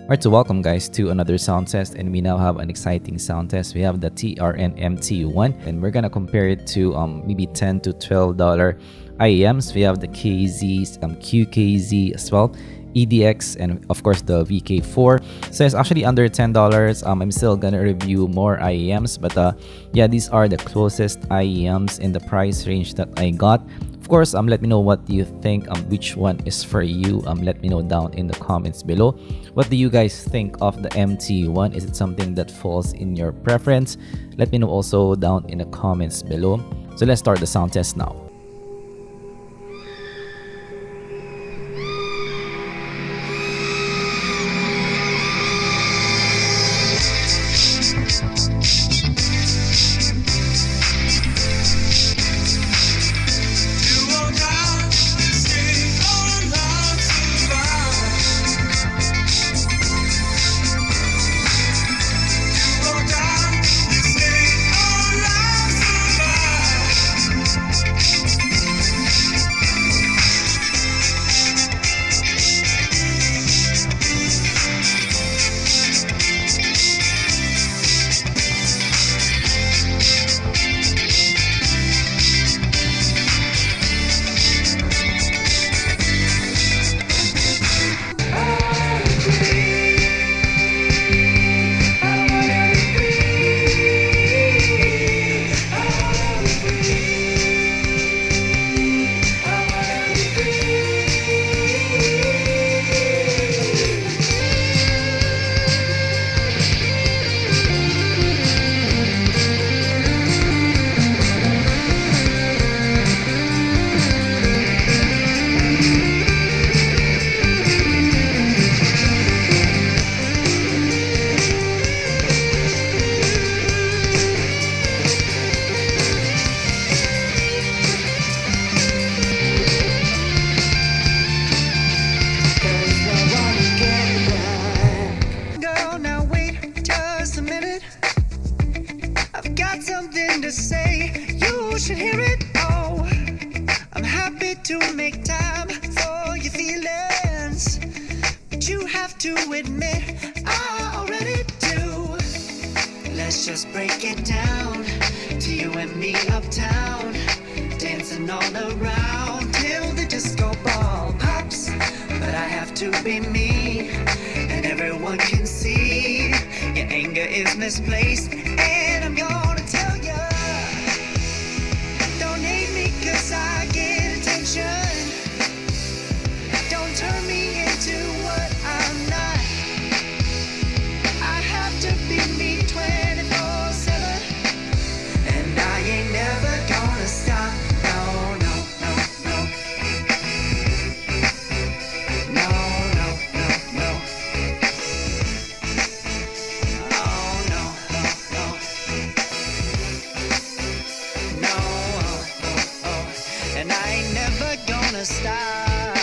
Alright, so welcome guys to another sound test, and we now have an exciting sound test. We have the TRN MT1 and we're gonna compare it to maybe $10 to $12 IEMs. We have the QKZ as well, EDX, and of course the VK4. So it's actually under $10. I'm still gonna review more IEMs, but yeah, these are the closest IEMs in the price range that I got. Of course, let me know what you think, which one is for you. Let me know down in the comments below. What do you guys think of the MT1? Is it something that falls in your preference? Let me know also down in the comments below. So let's start the sound test now. Something to say, you should hear it. Oh, I'm happy to make time for your feelings, but you have to admit I already do. Let's just break it down to you and me uptown, dancing all around till the disco ball pops. But I have to be me, and everyone can see your anger is misplaced, and I'm gonna tell you, don't hate me 'cause I get attention. Don't turn me into what I'm not. I have to be me 24/7, and I ain't never gonna stop. No, no, no, no. No, no, no, no. Oh, no, no, no. No, oh, oh, oh. And I ain't never gonna stop.